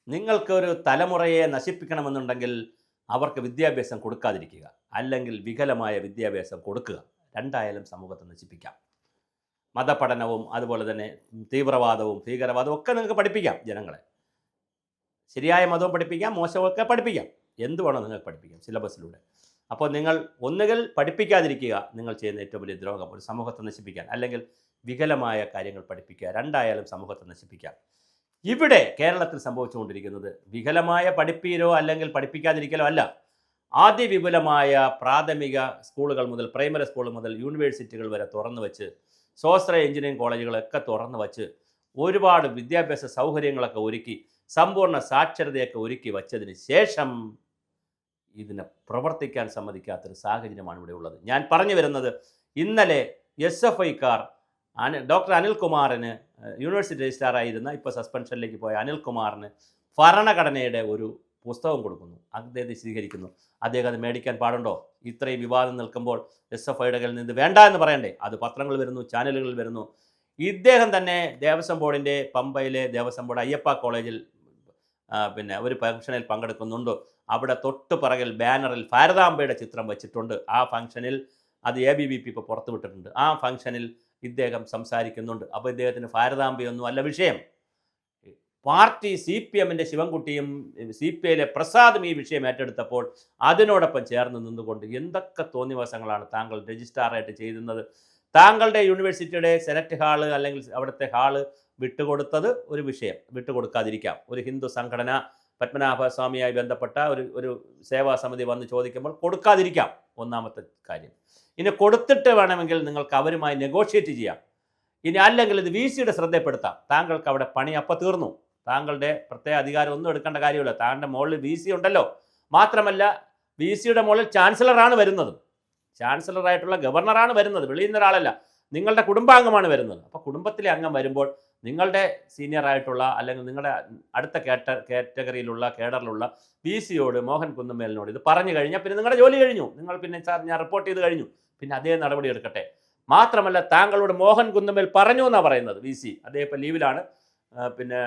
നിങ്ങൾക്കൊരു തലമുറയെ നശിപ്പിക്കണമെന്നുണ്ടെങ്കിൽ അവർക്ക് വിദ്യാഭ്യാസം കൊടുക്കാതിരിക്കുക, അല്ലെങ്കിൽ വികലമായ വിദ്യാഭ്യാസം കൊടുക്കുക. രണ്ടായാലും സമൂഹത്തെ നശിപ്പിക്കാം. മതപഠനവും അതുപോലെ തന്നെ തീവ്രവാദവും ഭീകരവാദവും ഒക്കെ നിങ്ങൾക്ക് പഠിപ്പിക്കാം. ജനങ്ങളെ ശരിയായ മതവും പഠിപ്പിക്കാം, മോശമൊക്കെ പഠിപ്പിക്കാം, എന്ത് വേണോ നിങ്ങൾക്ക് പഠിപ്പിക്കാം സിലബസിലൂടെ. അപ്പോൾ നിങ്ങൾ ഒന്നുകിൽ പഠിപ്പിക്കാതിരിക്കുക, നിങ്ങൾ ചെയ്യുന്ന ഏറ്റവും വലിയ ദ്രോഹം ഒരു സമൂഹത്തെ നശിപ്പിക്കാൻ, അല്ലെങ്കിൽ വികലമായ കാര്യങ്ങൾ പഠിപ്പിക്കുക. രണ്ടായാലും സമൂഹത്തെ നശിപ്പിക്കാം. ഇവിടെ കേരളത്തിൽ സംഭവിച്ചുകൊണ്ടിരിക്കുന്നത് വികലമായ പഠിപ്പീരോ അല്ലെങ്കിൽ പഠിപ്പിക്കാതിരിക്കലോ അല്ല. അതിവിപുലമായ പ്രാഥമിക സ്കൂളുകൾ മുതൽ പ്രൈമറി സ്കൂൾ മുതൽ യൂണിവേഴ്സിറ്റികൾ വരെ തുറന്നു വെച്ച്, സ്വാശ്രയ എഞ്ചിനീയറിംഗ് കോളേജുകളൊക്കെ തുറന്നു വച്ച്, ഒരുപാട് വിദ്യാഭ്യാസ സൗകര്യങ്ങളൊക്കെ ഒരുക്കി, സമ്പൂർണ്ണ സാക്ഷരതയൊക്കെ ഒരുക്കി വച്ചതിന് ശേഷം ഇതിനെ പ്രവർത്തിക്കാൻ സമ്മതിക്കാത്തൊരു സാഹചര്യമാണ് ഇവിടെ ഉള്ളത്. ഞാൻ പറഞ്ഞു വരുന്നത്, ഇന്നലെ SFIക്കാർ ഡോക്ടർ അനിൽകുമാറിന്, യൂണിവേഴ്സിറ്റി രജിസ്ട്രാറായിരുന്ന ഇപ്പോൾ സസ്പെൻഷനിലേക്ക് പോയ അനിൽകുമാറിന് ഭരണഘടനയുടെ ഒരു പുസ്തകം കൊടുക്കുന്നു. അദ്ദേഹത്തെ സ്വീകരിക്കുന്നു. അദ്ദേഹം അത് മേടിക്കാൻ പാടുണ്ടോ? ഇത്രയും വിവാദം നിൽക്കുമ്പോൾ SFIയുടെ കയ്യിൽ നിന്ന് വേണ്ട എന്ന് പറയണ്ടേ? അത് പത്രങ്ങളിൽ വരുന്നു, ചാനലുകളിൽ വരുന്നു. ഇദ്ദേഹം തന്നെ ദേവസ്വം ബോർഡിൻ്റെ പമ്പയിലെ ദേവസ്വം ബോർഡ് അയ്യപ്പ കോളേജിൽ ഒരു ഫംഗ്ഷനിൽ പങ്കെടുക്കുന്നുണ്ട്. അവിടെ തൊട്ട് പിറകിൽ ബാനറിൽ ഭാരതാംബയുടെ ചിത്രം വെച്ചിട്ടുണ്ട്. ആ ഫംഗ്ഷനിൽ അത് ABVP ഇപ്പോൾ പുറത്തുവിട്ടിട്ടുണ്ട്. ആ ഫംഗ്ഷനിൽ ഇദ്ദേഹം സംസാരിക്കുന്നുണ്ട്. അപ്പോൾ ഇദ്ദേഹത്തിന് ഭാരതാംബയൊന്നും അല്ല വിഷയം. പാർട്ടി CPMൻ്റെ ശിവൻകുട്ടിയും CPIയിലെ പ്രസാദും ഈ വിഷയം ഏറ്റെടുത്തപ്പോൾ അതിനോടൊപ്പം ചേർന്ന് നിന്നുകൊണ്ട് എന്തൊക്കെ തോന്നിവാസങ്ങളാണ് താങ്കൾ രജിസ്ട്രാറായിട്ട് ചെയ്യുന്നത്. താങ്കളുടെ യൂണിവേഴ്സിറ്റിയുടെ സെനറ്റ് ഹാള് അല്ലെങ്കിൽ അവിടുത്തെ ഹാള് വിട്ടുകൊടുത്തത് ഒരു വിഷയം, വിട്ടുകൊടുക്കാതിരിക്കാം. ഒരു ഹിന്ദു സംഘടന പത്മനാഭസ്വാമിയായി ബന്ധപ്പെട്ട ഒരു സേവാ സമിതി വന്ന് ചോദിക്കുമ്പോൾ കൊടുക്കാതിരിക്കാം, ഒന്നാമത്തെ കാര്യം. ഇനി കൊടുത്തിട്ട് വേണമെങ്കിൽ നിങ്ങൾക്ക് അവരുമായി നെഗോഷിയേറ്റ് ചെയ്യാം. ഇനി അല്ലെങ്കിൽ ഇത് VCയുടെ ശ്രദ്ധപ്പെടുത്താം. താങ്കൾക്ക് അവിടെ പണി അപ്പം തീർന്നു. താങ്കളുടെ പ്രത്യേക അധികാരം ഒന്നും എടുക്കേണ്ട കാര്യമില്ല. താങ്കളുടെ മുകളിൽ VC ഉണ്ടല്ലോ. മാത്രമല്ല VCയുടെ മുകളിൽ ചാൻസലറാണ് വരുന്നത്. ചാൻസലറായിട്ടുള്ള ഗവർണറാണ് വരുന്നത്, വെളിയിൽ നിന്ന് ഒരാളല്ല, നിങ്ങളുടെ കുടുംബാംഗമാണ് വരുന്നത്. അപ്പോൾ കുടുംബത്തിലെ അംഗം വരുമ്പോൾ നിങ്ങളുടെ സീനിയറായിട്ടുള്ള അല്ലെങ്കിൽ നിങ്ങളുടെ അടുത്ത കാറ്റഗറിയിലുള്ള കേഡറിലുള്ള VCയോട്, മോഹൻ കുന്നമേലിനോട് ഇത് പറഞ്ഞു കഴിഞ്ഞാൽ പിന്നെ നിങ്ങളുടെ ജോലി കഴിഞ്ഞു. നിങ്ങൾ പിന്നെ സാർ ഞാൻ റിപ്പോർട്ട് ചെയ്ത് കഴിഞ്ഞു, പിന്നെ അതേ നടപടി എടുക്കട്ടെ. മാത്രമല്ല താങ്കളോട് മോഹൻ കുന്നമേൽ പറഞ്ഞു എന്നാണ് പറയുന്നത് VC. അദ്ദേഹം ഇപ്പോൾ ലീവിലാണ്. പിന്നെ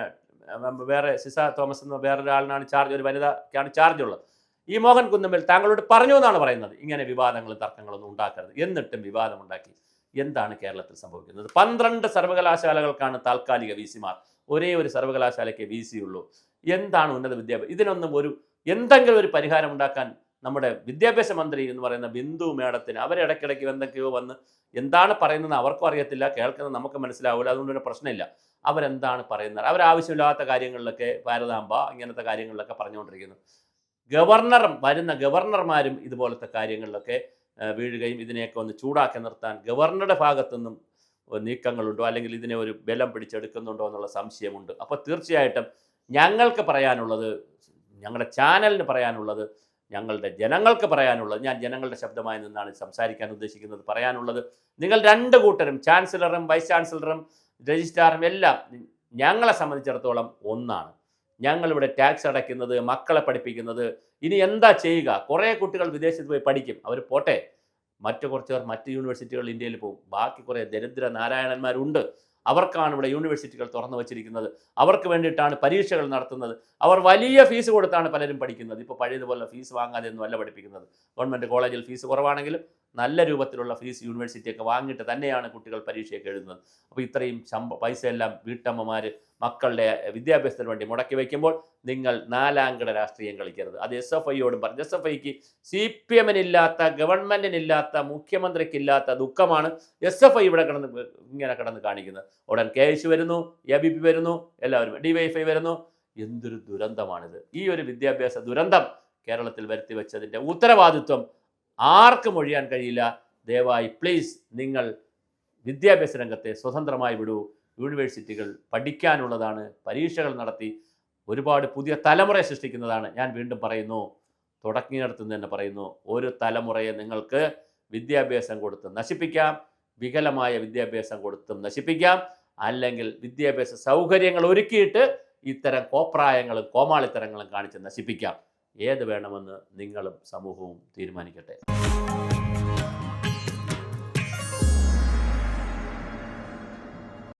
വേറെ സിസ തോമസ് എന്ന വേറൊരാളിനാണ് ചാർജ്, ഒരു വനിതയ്ക്കാണ് ചാർജ് ഉള്ളത്. ഈ മോഹൻ കുന്നമേൽ താങ്കളോട് പറഞ്ഞു എന്നാണ് പറയുന്നത്, ഇങ്ങനെ വിവാദങ്ങളും തർക്കങ്ങളൊന്നും ഉണ്ടാക്കരുത്. എന്നിട്ടും വിവാദമുണ്ടാക്കി. എന്താണ് കേരളത്തിൽ സംഭവിക്കുന്നത്? 12 സർവകലാശാലകൾക്കാണ് താൽക്കാലിക VCമാർ. ഒരേ ഒരു സർവകലാശാലയ്ക്ക് VC ഉള്ളൂ. എന്താണ് ഉന്നത വിദ്യാഭ്യാസം? ഇതിനൊന്നും എന്തെങ്കിലും ഒരു പരിഹാരം ഉണ്ടാക്കാൻ നമ്മുടെ വിദ്യാഭ്യാസ മന്ത്രി എന്ന് പറയുന്ന ബിന്ദു മേഡത്തിന്, അവരിടയ്ക്കിടയ്ക്ക് എന്തൊക്കെയോ വന്ന് എന്താണ് പറയുന്നത് അവർക്കും അറിയത്തില്ല, കേൾക്കുന്നത് നമുക്ക് മനസ്സിലാവില്ല. അതുകൊണ്ടൊരു പ്രശ്നമില്ല. അവരെന്താണ് പറയുന്നത്? അവരാവശ്യമില്ലാത്ത കാര്യങ്ങളിലൊക്കെ ഭാരതാംബ ഇങ്ങനത്തെ കാര്യങ്ങളിലൊക്കെ പറഞ്ഞുകൊണ്ടിരിക്കുന്നു. വരുന്ന ഗവർണർമാരും ഇതുപോലത്തെ കാര്യങ്ങളിലൊക്കെ വീഴുകയും ഇതിനെയൊക്കെ ഒന്ന് ചൂടാക്കി നിർത്താൻ ഗവർണറുടെ ഭാഗത്തുനിന്നും നീക്കങ്ങളുണ്ടോ, അല്ലെങ്കിൽ ഇതിനെ ഒരു ബലം പിടിച്ചെടുക്കുന്നുണ്ടോ എന്നുള്ള സംശയമുണ്ട്. അപ്പോൾ തീർച്ചയായിട്ടും ഞങ്ങൾക്ക് പറയാനുള്ളത്, ഞങ്ങളുടെ ചാനലിന് പറയാനുള്ളത്, ഞങ്ങളുടെ ജനങ്ങൾക്ക് പറയാനുള്ളത്, ഞാൻ ജനങ്ങളുടെ ശബ്ദമായി നിന്നാണ് സംസാരിക്കാൻ ഉദ്ദേശിക്കുന്നത്, പറയാനുള്ളത്, നിങ്ങൾ രണ്ട് കൂട്ടരും, ചാൻസലറും വൈസ് ചാൻസലറും രജിസ്ട്രാറും എല്ലാം ഞങ്ങളെ സംബന്ധിച്ചിടത്തോളം ഒന്നാണ്. ഞങ്ങളിവിടെ ടാക്സ് അടയ്ക്കുന്നത്, മക്കളെ പഠിപ്പിക്കുന്നത്. ഇനി എന്താ ചെയ്യുക? കുറേ കുട്ടികൾ വിദേശത്ത് പോയി പഠിക്കും, അവർ പോട്ടെ. കുറച്ച് പേർ മറ്റ് യൂണിവേഴ്സിറ്റികൾ ഇന്ത്യയിൽ പോകും. ബാക്കി കുറേ ദരിദ്ര നാരായണന്മാരുണ്ട്. അവർക്കാണ് ഇവിടെ യൂണിവേഴ്സിറ്റികൾ തുറന്നു വച്ചിരിക്കുന്നത്. അവർക്ക് വേണ്ടിയിട്ടാണ് പരീക്ഷകൾ നടത്തുന്നത്. അവർ വലിയ ഫീസ് കൊടുത്താണ് പലരും പഠിക്കുന്നത്. ഇപ്പോൾ പഴയതുപോലെ ഫീസ് വാങ്ങാതെ ഒന്നും അല്ല പഠിപ്പിക്കുന്നത്. ഗവൺമെൻറ് കോളേജിൽ ഫീസ് കുറവാണെങ്കിലും നല്ല രൂപത്തിലുള്ള ഫീസ് യൂണിവേഴ്സിറ്റിയൊക്കെ വാങ്ങിയിട്ട് തന്നെയാണ് കുട്ടികൾ പരീക്ഷയൊക്കെ എഴുതുന്നത്. അപ്പോൾ ഇത്രയും പൈസയെല്ലാം വീട്ടമ്മമാർ മക്കളുടെ വിദ്യാഭ്യാസത്തിന് വേണ്ടി മുടക്കി വയ്ക്കുമ്പോൾ നിങ്ങൾ നാലാംകിട രാഷ്ട്രീയം കളിക്കരുത്. അത് SFIയോടും പറഞ്ഞു. SFIക്ക് CPMനില്ലാത്ത, ഗവൺമെൻറ്റിനില്ലാത്ത, മുഖ്യമന്ത്രിക്കില്ലാത്ത ദുഃഖമാണ് SFI ഇവിടെ ഇങ്ങനെ കിടന്ന് കാണിക്കുന്നത്. ഉടൻ KS വരുന്നു, ABP വരുന്നു, എല്ലാവരും DYFI വരുന്നു. എന്തൊരു ദുരന്തമാണിത്! ഈ ഒരു വിദ്യാഭ്യാസ ദുരന്തം കേരളത്തിൽ വരുത്തി വെച്ചതിൻ്റെ ഉത്തരവാദിത്വം ആർക്കും ഒഴിയാൻ കഴിയില്ല. ദയവായി പ്ലീസ് നിങ്ങൾ വിദ്യാഭ്യാസ രംഗത്തെ സ്വതന്ത്രമായി വിടൂ. യൂണിവേഴ്സിറ്റികൾ പഠിക്കാനുള്ളതാണ്, പരീക്ഷകൾ നടത്തി ഒരുപാട് പുതിയ തലമുറയെ സൃഷ്ടിക്കുന്നതാണ്. ഞാൻ വീണ്ടും പറയുന്നു, തുടങ്ങിയിടത്തു നിന്ന് തന്നെ പറയുന്നു, ഒരു തലമുറയെ നിങ്ങൾക്ക് വിദ്യാഭ്യാസം കൊടുത്ത് നശിപ്പിക്കാം, വികലമായ വിദ്യാഭ്യാസം കൊടുത്തും നശിപ്പിക്കാം, അല്ലെങ്കിൽ വിദ്യാഭ്യാസ സൗകര്യങ്ങൾ ഒരുക്കിയിട്ട് ഇത്തരം കോപ്രായങ്ങളും കോമാളിത്തരങ്ങളും കാണിച്ച് നശിപ്പിക്കാം. ഏത് വേണമെന്ന് നിങ്ങളും സമൂഹവും തീരുമാനിക്കട്ടെ.